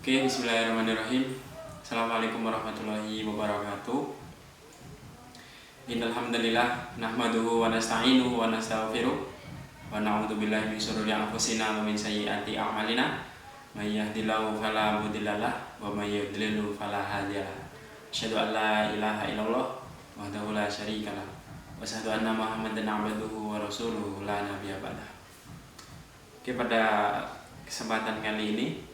Oke, bismillahirrahmanirrahim. Assalamualaikum warahmatullahi wabarakatuh. Innal hamdalillah nahmaduhu wa nasta'inuhu wa nastaghfiruh wa na'udzu billahi min shururi anfusina wa min sayyiati a'malina. May yahdihillahu fala mudhillalah wa may yudlil fala hadiyalah. Asyhadu an la ilaha illallah wahdahu la syarikalah wa asyhadu anna Muhammadan 'abduhu wa rasuluhu la nabiyya ba'dah. Oke, pada kesempatan kali ini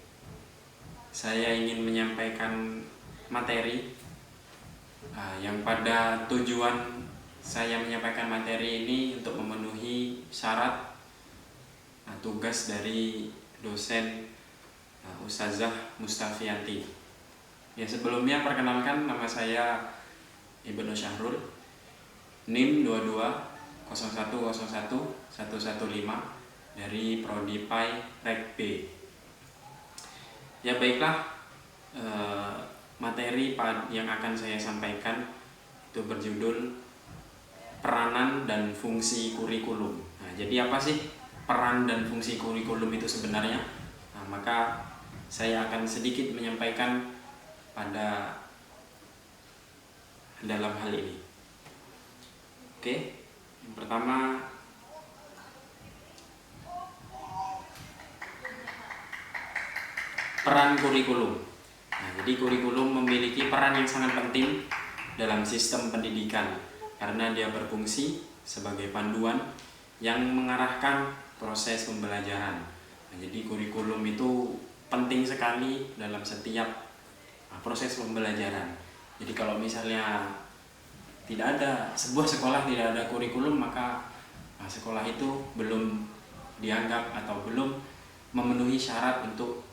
saya ingin menyampaikan materi yang pada tujuan saya menyampaikan materi ini untuk memenuhi syarat tugas dari dosen Ustazah Mustafianti. Ya, sebelumnya perkenalkan, nama saya Ibnu Syahrul, NIM 2201011115 dari Prodi Pai Rek B. Ya baiklah, materi yang akan saya sampaikan itu berjudul peranan dan fungsi kurikulum. Nah, jadi apa sih peran dan fungsi kurikulum itu sebenarnya? Nah, maka saya akan sedikit menyampaikan pada dalam hal ini. Oke, yang pertama, peran kurikulum. Nah, jadi kurikulum memiliki peran yang sangat penting dalam sistem pendidikan karena dia berfungsi sebagai panduan yang mengarahkan proses pembelajaran. Nah, jadi kurikulum itu penting sekali dalam setiap proses pembelajaran. Jadi kalau misalnya tidak ada sebuah sekolah tidak ada kurikulum, maka sekolah itu belum dianggap atau belum memenuhi syarat untuk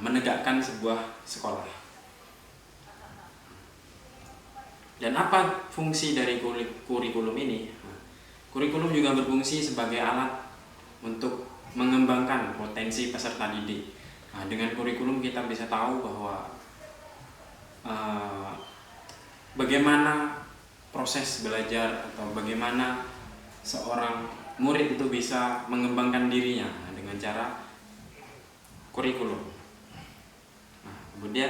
menegakkan sebuah sekolah. Dan apa fungsi dari kurikulum ini? Kurikulum juga berfungsi sebagai alat untuk mengembangkan potensi peserta didik. Dengan kurikulum kita bisa tahu bahwa bagaimana proses belajar atau bagaimana seorang murid itu bisa mengembangkan dirinya dengan cara kurikulum. Kemudian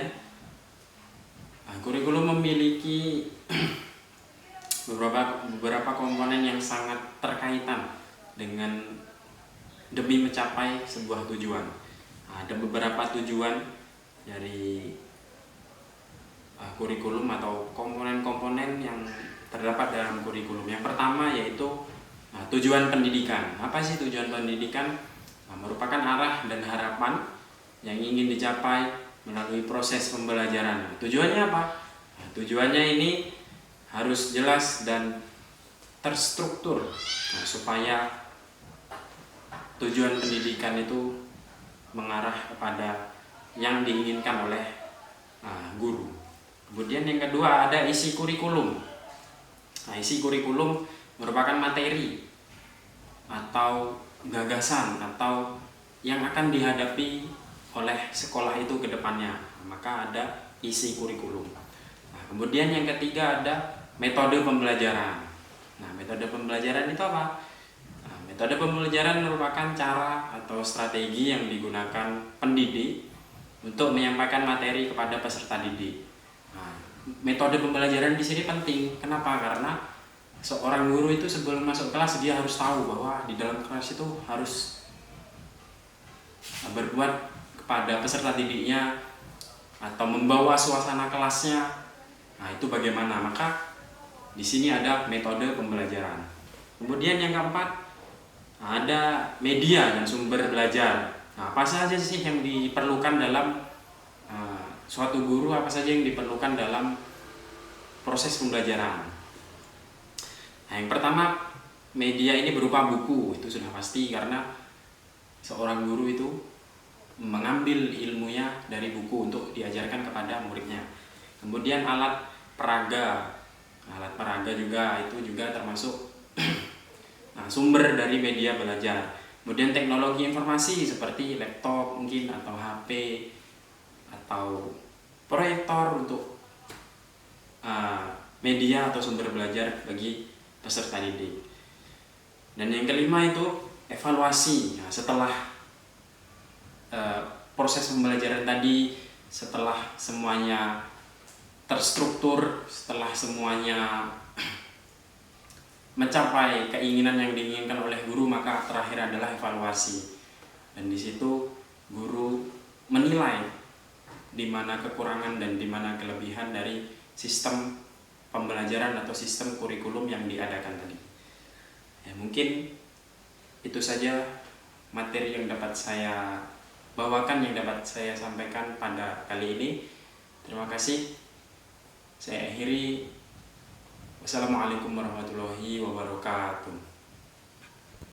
kurikulum memiliki beberapa komponen yang sangat terkaitan dengan demi mencapai sebuah tujuan. Ada beberapa tujuan dari kurikulum atau komponen-komponen yang terdapat dalam kurikulum. Yang pertama yaitu tujuan pendidikan. Apa sih tujuan pendidikan? Merupakan arah dan harapan yang ingin dicapai melalui proses pembelajaran. Tujuannya apa? Tujuannya ini harus jelas dan terstruktur supaya tujuan pendidikan itu mengarah kepada yang diinginkan oleh guru. Kemudian yang kedua ada isi kurikulum. Isi kurikulum merupakan materi atau gagasan atau yang akan dihadapi oleh sekolah itu ke depannya, maka ada isi kurikulum. Kemudian yang ketiga ada metode pembelajaran. Metode pembelajaran itu apa? Metode pembelajaran merupakan cara atau strategi yang digunakan pendidik untuk menyampaikan materi kepada peserta didik. Metode pembelajaran di sini penting. Kenapa? Karena seorang guru itu sebelum masuk kelas dia harus tahu bahwa di dalam kelas itu harus berbuat pada peserta didiknya atau membawa suasana kelasnya. Itu bagaimana? Maka di sini ada metode pembelajaran. Kemudian yang keempat ada media dan sumber belajar. Apa saja sih yang diperlukan dalam suatu guru? Apa saja yang diperlukan dalam proses pembelajaran? Yang pertama, media ini berupa buku. Itu sudah pasti karena seorang guru itu mengambil ilmunya dari buku untuk diajarkan kepada muridnya. Kemudian alat peraga. Alat peraga juga termasuk sumber dari media belajar. Kemudian teknologi informasi seperti laptop mungkin atau HP atau proyektor untuk media atau sumber belajar bagi peserta didik. Dan yang kelima itu evaluasi. Setelah proses pembelajaran tadi, setelah semuanya terstruktur, setelah semuanya mencapai keinginan yang diinginkan oleh guru, maka terakhir adalah evaluasi. Dan di situ guru menilai di mana kekurangan dan di mana kelebihan dari sistem pembelajaran atau sistem kurikulum yang diadakan tadi. Ya, mungkin itu saja materi yang dapat saya bawakan, yang dapat saya sampaikan pada kali ini. Terima kasih. Saya akhiri. Wassalamualaikum warahmatullahi wabarakatuh.